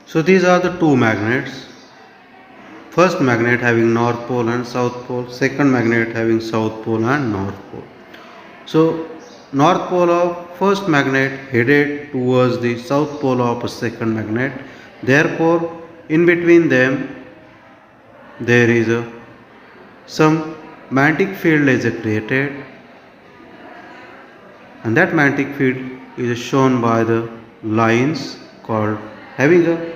So these are the two magnets. First magnet having north pole and south pole, second magnet having south pole and north pole. So north pole of first magnet headed towards the south pole of second magnet. Therefore, in between them there is some magnetic field is created, and that magnetic field is shown by the lines called having a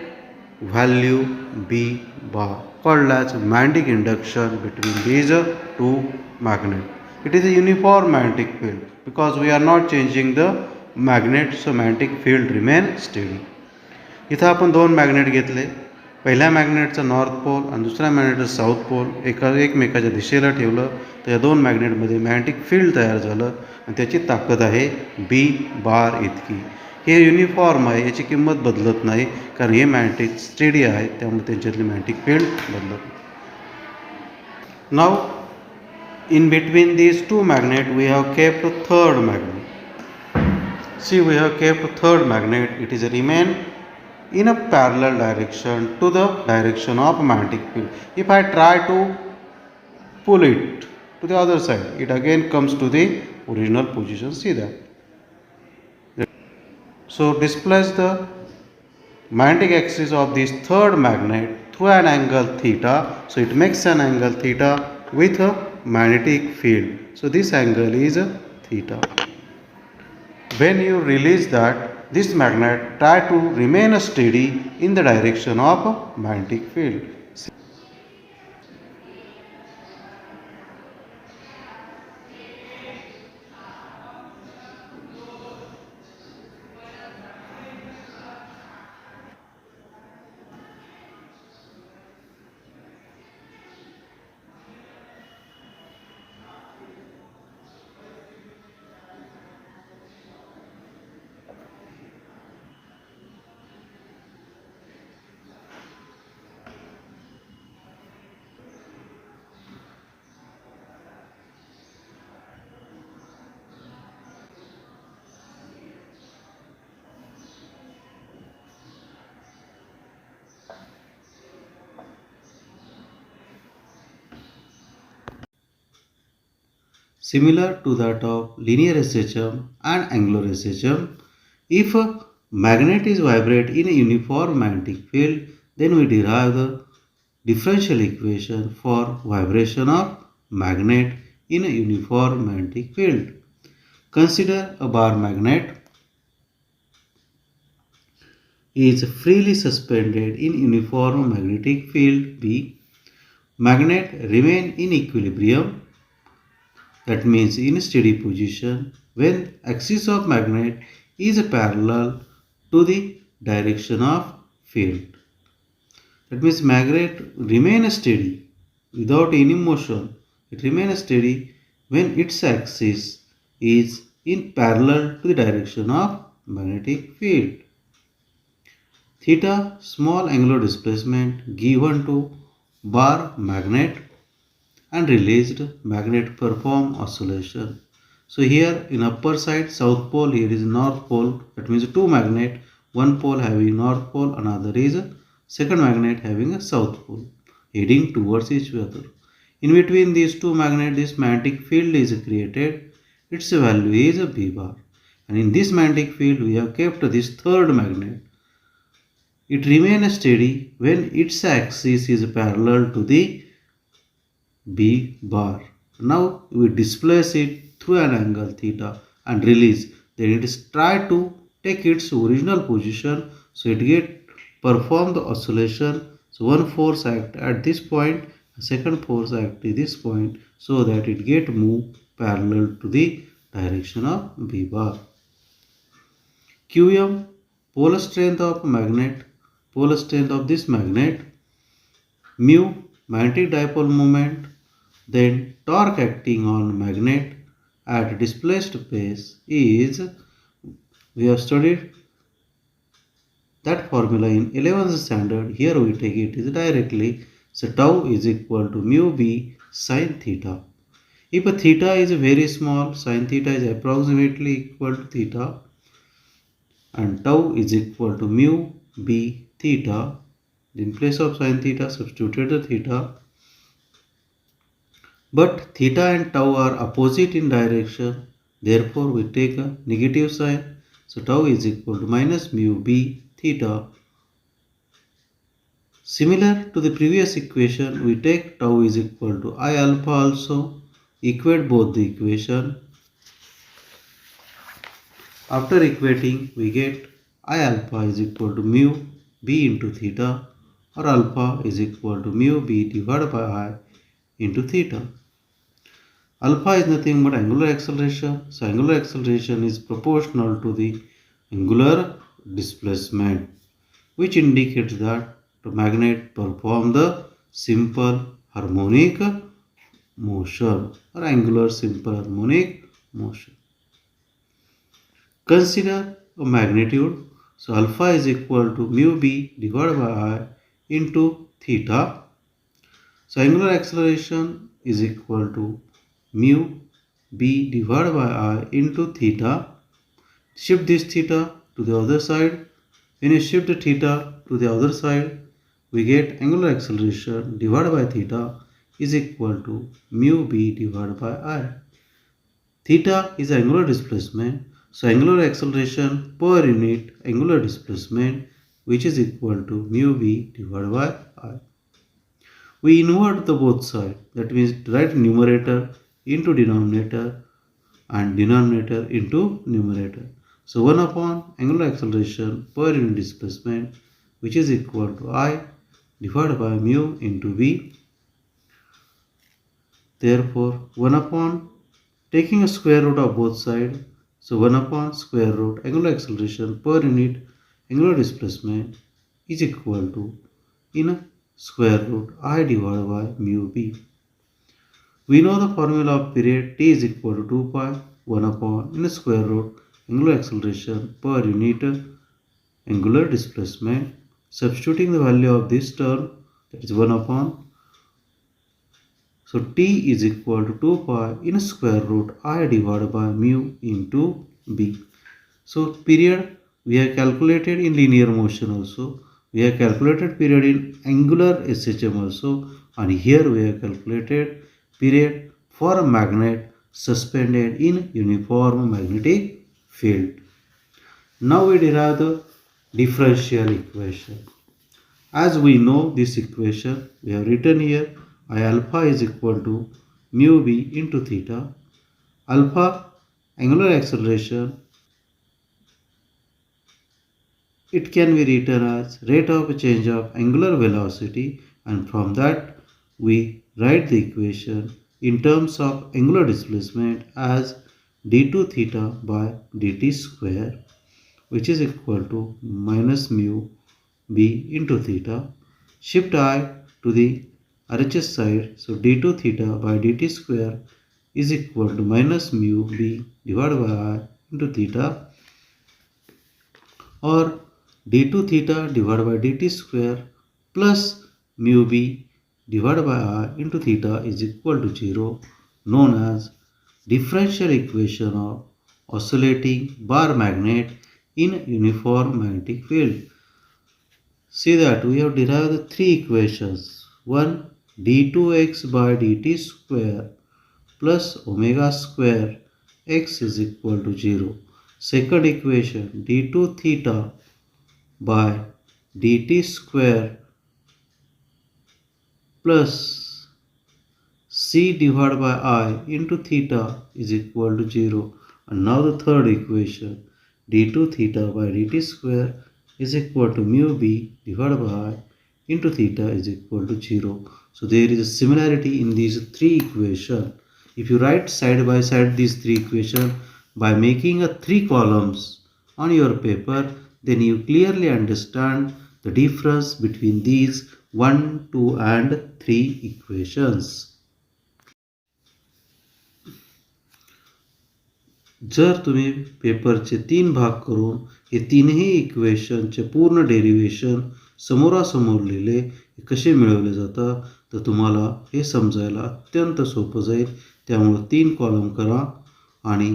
value B bar, called as magnetic induction between these two magnets. It is a uniform magnetic field because we are not changing the magnet, so magnetic field remain steady. इथं आपण दोन magnet घेतले. पहिल्या मॅग्नेटचा north pole आणि दुसऱ्या मॅग्नेटचं south pole एकमेकाच्या दिशेला ठेवलं तर या दोन मॅग्नेटमध्ये मॅग्नेटिक फील्ड तयार झालं आणि त्याची ताकद आहे बी बार इतकी. हे युनिफॉर्म आहे, याची किंमत बदलत नाही कारण हे मॅग्नेटिक स्टेडी आहे, त्यामुळे त्यांच्यातली मॅग्नेटिक फील्ड बदलत नाही. नाव in between these two magnets we have kept a third magnet. See, we have kept a third magnet. It is remain in a parallel direction to the direction of magnetic field. If I try to pull it to the other side, it again comes to the original position. See that. So displace the magnetic axis of this third magnet through an angle theta. So it makes an angle theta with a magnetic field. So this angle is theta. When you release that, this magnet try to remain steady in the direction of magnetic field. Similar to that of linear SHM and angular SHM, if a magnet is vibrate in a uniform magnetic field, then we derive the differential equation for vibration of magnet in a uniform magnetic field. Consider a bar magnet is freely suspended in uniform magnetic field B. Magnet remain in equilibrium, that means in steady position, when axis of magnet is parallel to the direction of field. That means magnet remain steady without any motion. It remains steady when its axis is in parallel to the direction of magnetic field. Theta, small angular displacement given to bar magnet and released magnet perform oscillation. So here in upper side south pole, here is north pole, that means two magnet, one pole having north pole, another is second magnet having a south pole heading towards each other. In between these two magnets, this magnetic field is created. Its value is a B bar, and in this magnetic field we have kept this third magnet. It remains steady when its axis is parallel to the B bar. Now we displace it through an angle theta and release. Then it is try to take its original position, so it get perform the oscillation. So one force act at this point, second force act at this point, so that it get move parallel to the direction of B bar. QM, polar strength of magnet, polar strength of this magnet mu magnetic dipole moment, then torque acting on magnet at displaced pace is, we have studied that formula in 11th standard. Here we take it is directly. So tau is equal to mu b sin theta. If a theta is very small, sin theta is approximately equal to theta, and tau is equal to mu b theta. In place of sin theta, substitute the theta. But theta and tau are opposite in direction. Therefore, we take a negative sign. So tau is equal to minus mu b theta. Similar to the previous equation, we take tau is equal to I alpha also. Equate both the equation. After equating, we get I alpha is equal to mu b into theta, or alpha is equal to mu b divided by I into theta. Alpha is nothing but angular acceleration. So angular acceleration is proportional to the angular displacement, which indicates that the magnet performs the simple harmonic motion, or angular simple harmonic motion. Consider a magnitude. So alpha is equal to mu b divided by I into theta. So angular acceleration is equal to mu b divided by I into theta. Shift this theta to the other side. When you shift the theta to the other side, we get angular acceleration divided by theta is equal to mu b divided by I. Theta is angular displacement. So angular acceleration per unit angular displacement, which is equal to mu b divided by I. We invert the both sides. That means write numerator into denominator and denominator into numerator. So 1 upon angular acceleration per unit displacement, which is equal to I divided by mu into v. Therefore 1 upon, taking a square root of both sides, so 1 upon square root angular acceleration per unit angular displacement is equal to, in a square root, I divided by mu b. We know the formula of period t is equal to 2 pi 1 upon in a square root angular acceleration per unit angular displacement. Substituting the value of this term, that is 1 upon. So t is equal to 2 pi in a square root I divided by mu into b. So period we have calculated in linear motion also. We have calculated period in angular SHM also, and here we have calculated period for a magnet suspended in uniform magnetic field. Now we derive the differential equation. As we know this equation, we have written here I alpha is equal to mu b into theta. Alpha angular acceleration, it can be written as rate of change of angular velocity, and from that we write the equation in terms of angular displacement as d2 theta by dt square, which is equal to minus mu b into theta. Shift I to the RHS side, so d2 theta by dt square is equal to minus mu b divided by I into theta, or d2 theta divided by dt square plus mu b divided by I into theta is equal to 0, known as differential equation of oscillating bar magnet in uniform magnetic field. See that we have derived the three equations. One, d2x by dt square plus omega square x is equal to 0. Second equation, d2 theta by dt square plus c divided by I into theta is equal to 0. And now the third equation, d2 theta by dt square is equal to mu b divided by I into theta is equal to 0. So there is a similarity in these three equations. If you write side by side these three equations by making a 3 columns on your paper, then you clearly understand the difference between these 1, 2 and 3 equations. जर तुम्ही पेपरचे 3 भाग करून हे तीनही इक्वेशनचे पूर्ण derivation समोरासमोर लिहिले कसे मिळवले जातात तर तुम्हाला हे समजायला अत्यंत सोपं जाईल. त्यामुळं 3 कॉलम करा आणि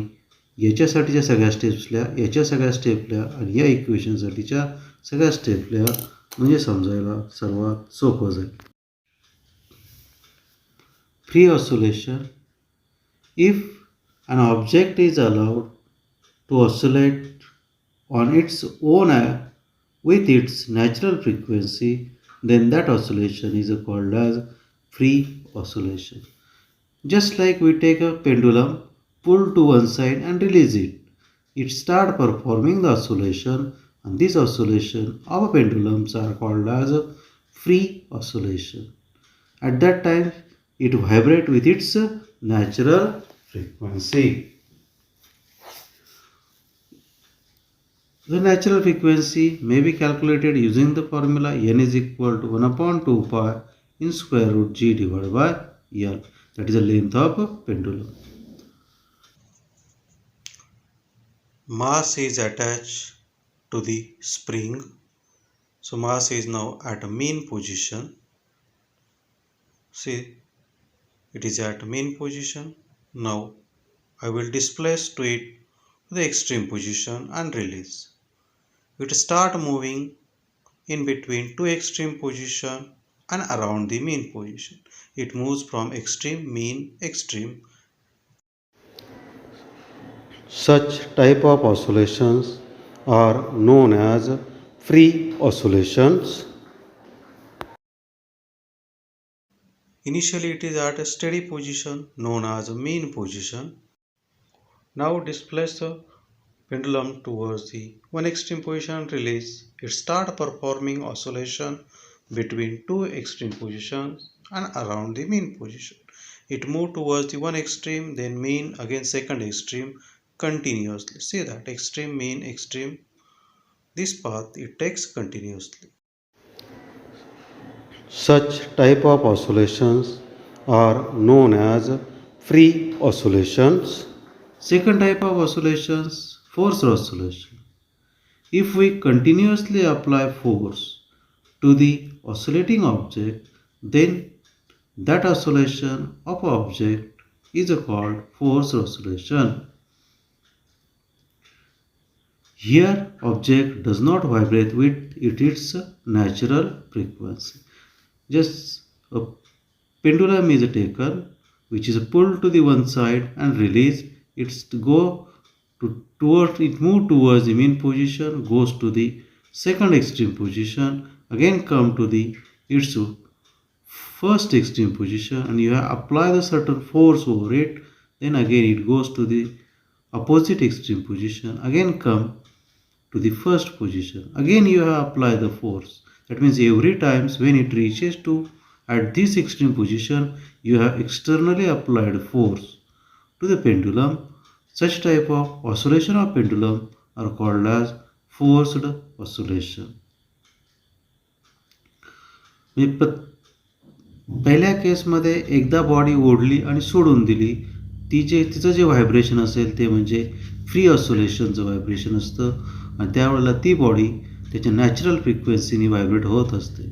याच्यासाठीच्या सगळ्या स्टेप्स लिहा, याच्या सगळ्या स्टेप लिहा आणि या इक्वेशनसाठीच्या सगळ्या स्टेप लिहा, म्हणजे समजायला सर्वात सोपं जाईल. Free oscillation. If an object is allowed to oscillate on its own with its natural frequency, then that oscillation is called as free oscillation. Just like we take a pendulum, pull to one side and release it. It starts performing the oscillation, and this oscillation of pendulums are called as free oscillation. At that time, it vibrates with its natural frequency. The natural frequency may be calculated using the formula n is equal to 1 upon 2 pi in square root g divided by L. That is the length of a pendulum. Mass is attached to the spring. So mass is now at a mean position. See, it is at mean position. Now I will displace to it to the extreme position and release. It start moving in between two extreme position and around the mean position. It moves from extreme, mean, extreme. Such type of oscillations are known as free oscillations. Initially it is at a steady position known as a mean position. Now displace the pendulum towards the one extreme position and release. It start performing oscillation between two extreme positions and around the mean position. It move towards the one extreme, then mean, again second extreme continuously. See that extreme, mean, extreme. This path it takes continuously. Such type of oscillations are known as free oscillations. Second type of oscillations, forced oscillation. If we continuously apply force to the oscillating object, then that oscillation of object is called forced oscillation. Here object does not vibrate with its natural frequency. Just a pendulum is taken which is pulled to the one side and released. It move towards the mean position, goes to the second extreme position, again come to the its first extreme position, and you have apply the certain force over it. Then again it goes to the opposite extreme position, again come to the first position. Again you have apply the force. That means every time when it reaches to at this extreme position, you have externally applied force to the pendulum. Such type of oscillation of pendulum are called as forced oscillation. पहिल्या केसमध्ये एकदा body ओढली आणि सोडून दिली, तिचं जे vibration असेल ते म्हणजे फ्री ऑसिलेशनचं व्हायब्रेशन असतं आणि त्यावेळेला ती बॉडी त्याच्या नॅचरल फ्रिक्वेन्सीने व्हायब्रेट होत असते.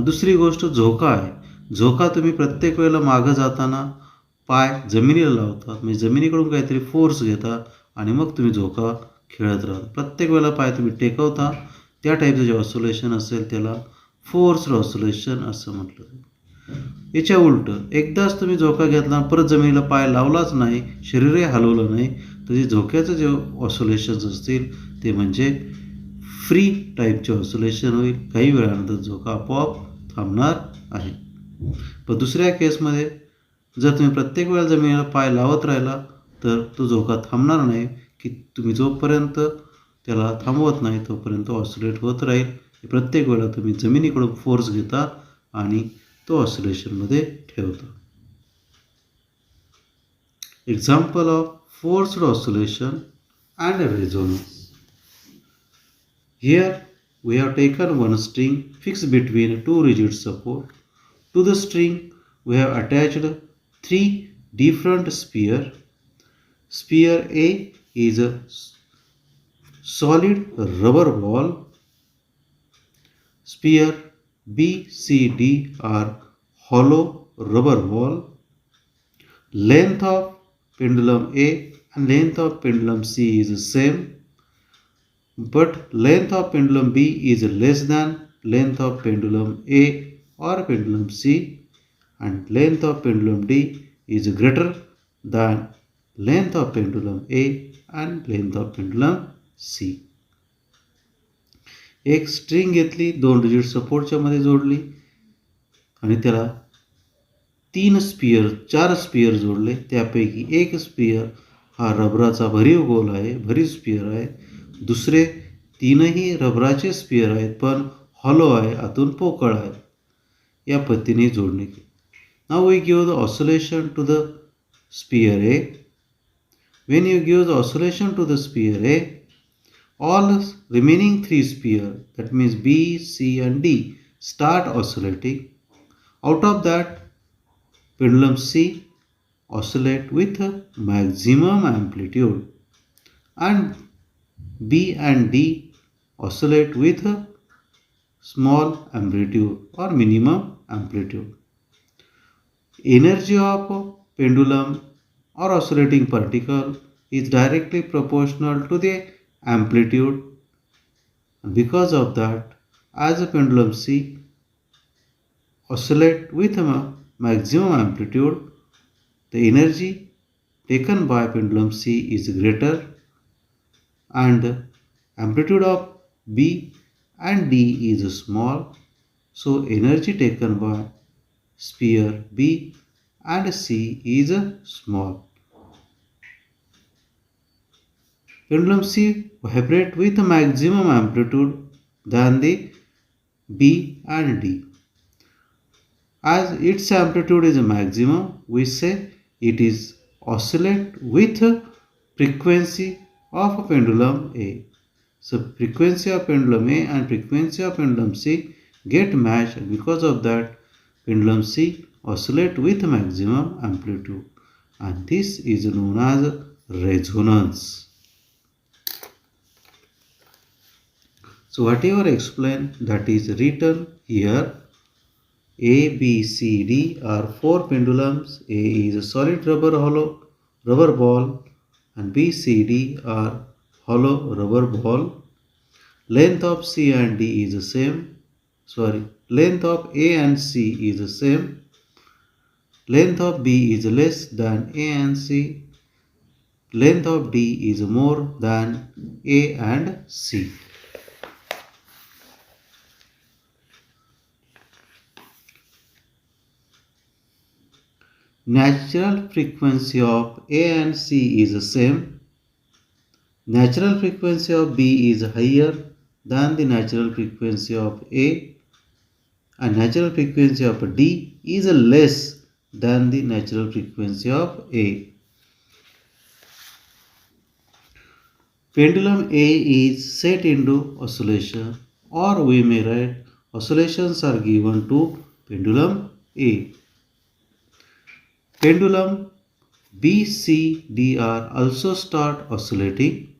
दुसरी गोष्ट झोका आहे. झोका तुम्ही प्रत्येक वेळेला मागं जाताना पाय जमिनीला लावतात, म्हणजे जमिनीकडून काहीतरी फोर्स घेता आणि मग तुम्ही झोका खेळत राहता. प्रत्येक वेळेला पाय तुम्ही टेकवता, त्या टाईपचं जे ऑसिलेशन असेल त्याला फोर्स्ड ऑसिलेशन असं म्हटलं जातं. याच्या उलट एकदाच तुम्ही झोका घेतला परत जमिनीला पाय लावलाच नाही, शरीरही हलवलं नाही, तर जे झोक्याचं जे ऑसिलेशन्स असतील ते म्हणजे फ्री टाईपचे ऑसिलेशन होईल. काही वेळानंतर झोका आपोआप थांबणार आहे. पण दुसऱ्या केसमध्ये जर तुम्ही प्रत्येक वेळेला जमिनीला पाय लावत राहिला तर तो झोका थांबणार नाही, की तुम्ही जोपर्यंत त्याला थांबवत नाही तोपर्यंत ऑसिलेट होत राहील. प्रत्येक वेळेला तुम्ही जमिनीकडून फोर्स घेता आणि तो ऑसिलेशनमध्ये ठेवता. Example of forced oscillation and resonance. Here we have taken one string fixed between two rigid support. To the string, we have attached three different spheres. Sphere A is a solid rubber ball. Sphere B, C, D are hollow rubber ball. Length of pendulum A and length of pendulum C is same, but length of pendulum B is less than length of pendulum A or pendulum C, and length of pendulum D is greater than length of pendulum A and length of pendulum C. एक string घेतली, दोन rigid सपोर्टच्या मध्ये जोडली आणि त्याला चार spear जोडले. त्यापैकी एक स्पियर हा रबराचा भरीव गोल आहे, भरीव स्पियर आहे. दुसरे तीनही रबराचे स्पियर आहेत, पण हॉलो आहे, आतून पोकळ आहे. या पद्धतीने जोडणी केली. Now we give the oscillation to the sphere A. When you give the oscillation to the sphere A, all remaining three spheres, that means B, C and D, start oscillating. Out of that, pendulum C oscillate with maximum amplitude and B and D oscillate with small amplitude or minimum amplitude. Energy of pendulum or oscillating particle is directly proportional to the amplitude. Because of that, as the pendulum C oscillate with a maximum amplitude, the energy taken by pendulum C is greater and the amplitude of B and D is small, so energy taken by sphere B and C is small. Pendulum C vibrate with maximum amplitude than the B and D. As its amplitude is maximum, we say it is oscillate with frequency of pendulum A. So frequency of pendulum A and frequency of pendulum C get matched, and because of that pendulum C oscillate with maximum amplitude, and this is known as resonance. So whatever explained, that is written here. A, B, C, D are four pendulums. A is a solid rubber ball, and B, C, D are hollow rubber ball. Length of C and D is the same. Length of A and C is the same. Length of B is less than A and C. Length of D is more than A and C. Natural frequency of A and C is the same. Natural frequency of B is higher than the natural frequency of A, and natural frequency of D is less than the natural frequency of A. Pendulum A is set into oscillation, or we may write oscillations are given to pendulum A. Pendulum B, C, D are also start oscillating.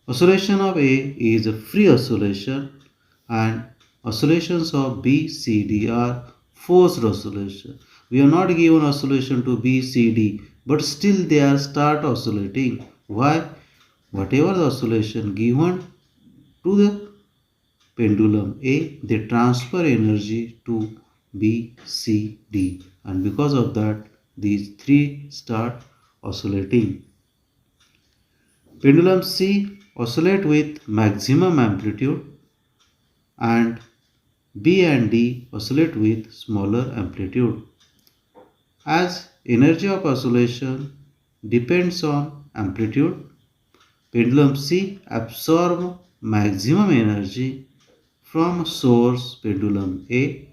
Oscillation of A is a free oscillation, and oscillations of B, C, D are forced oscillation. We are not given oscillation to B, C, D, but still they are start oscillating. Why? Whatever the oscillation given to the pendulum A, they transfer energy to B, C, D, and because of that these three start oscillating. Pendulum C oscillate with maximum amplitude, and B and D oscillate with smaller amplitude. As energy of oscillation depends on amplitude, pendulum C absorb maximum energy from source pendulum A.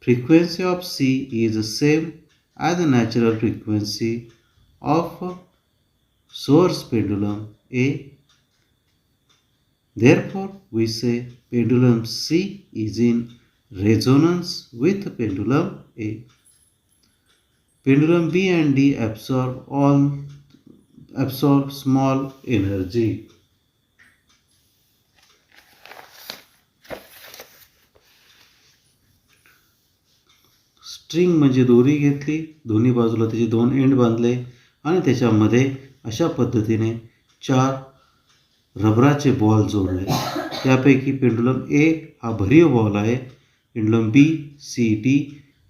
Frequency of C is the same as the natural frequency of source pendulum A. Therefore, we say pendulum C is in resonance with pendulum A. Pendulum B and D absorb small energy. String म्हणजे दोरी घेतली, दोन्ही बाजूला त्याचे दोन and बांधले आणि त्याच्यामध्ये अशा पद्धतीने 4 रबराचे बॉल जोडले. त्यापैकी पेंडुलम ए हा भरीव बॉल आहे. पेंडुलम बी, सी, डी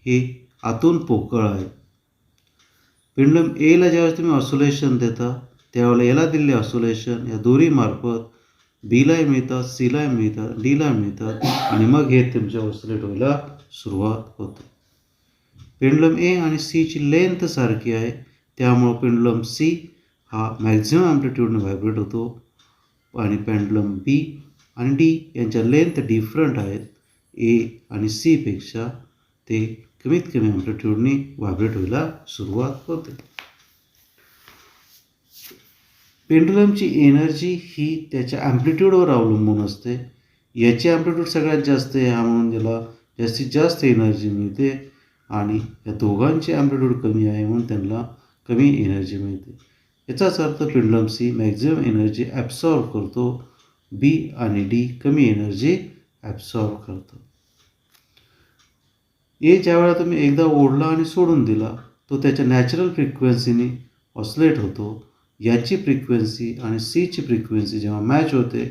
हे आतून पोकळ आहे. पेंडुलम एला ज्यावेळेस तुम्ही ऑसोलेशन देता त्यावेळेला याला दिलेले ऑसोलेशन या दोरीमार्फत बीलाही मिळतात, सीलाही मिळतात, डीला मिळतात आणि मग हे तुमच्या ऑसोलेट व्हायला सुरुवात होते. पेंडुलम ए आणि सीची लेंथ सारखी आहे, त्यामुळं पेंडुलम सी हा मॅक्झिमम ॲम्प्लिट्यूडने व्हायब्रेट होतो आणि पेंडुलम बी आणि डी यांच्या लेंथ डिफरंट आहेत. ए आणि सीपेक्षा ते कमीत कमी ॲम्प्लिट्यूडने व्हायब्रेट व्हायला सुरुवात होते. पेंडुलमची एनर्जी ही त्याच्या ॲम्प्लिट्यूडवर अवलंबून असते. याची ॲम्प्लिट्यूड सगळ्यात जास्त आहे हा म्हणून त्याला जास्तीत जास्त एनर्जी मिळते आणि या दोघांची ॲम्प्लिट्यूड कमी आहे म्हणून त्यांना कमी एनर्जी मिळते. याचाच अर्थ पेंडुलम सी मॅक्झिमम एनर्जी ॲब्सॉर्ब करतो, बी आणि डी कमी एनर्जी ॲब्सॉर्ब करतो. ए ज्यावेळेला तुम्ही एकदा ओढला आणि सोडून दिला तो त्याच्या नॅचरल फ्रिक्वेन्सीने ऑसलेट होतो. याची फ्रिक्वेन्सी आणि सीची फ्रिक्वेन्सी जेव्हा मॅच होते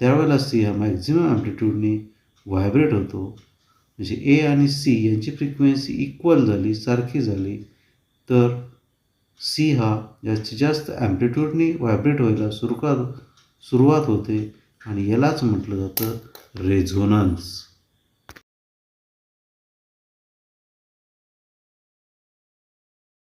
त्यावेळेला सी हा मॅक्झिमम ॲम्प्लिट्यूडने व्हायब्रेट होतो. म्हणजे ए आणि सी यांची फ्रिक्वेन्सी इक्वल झाली, सारखी झाली तर सी हा जास्तीत जास्त ॲम्प्लिट्यूडने व्हायब्रेट व्हायला सुरुवात होते आणि यालाच म्हटलं जातं रेझोनन्स.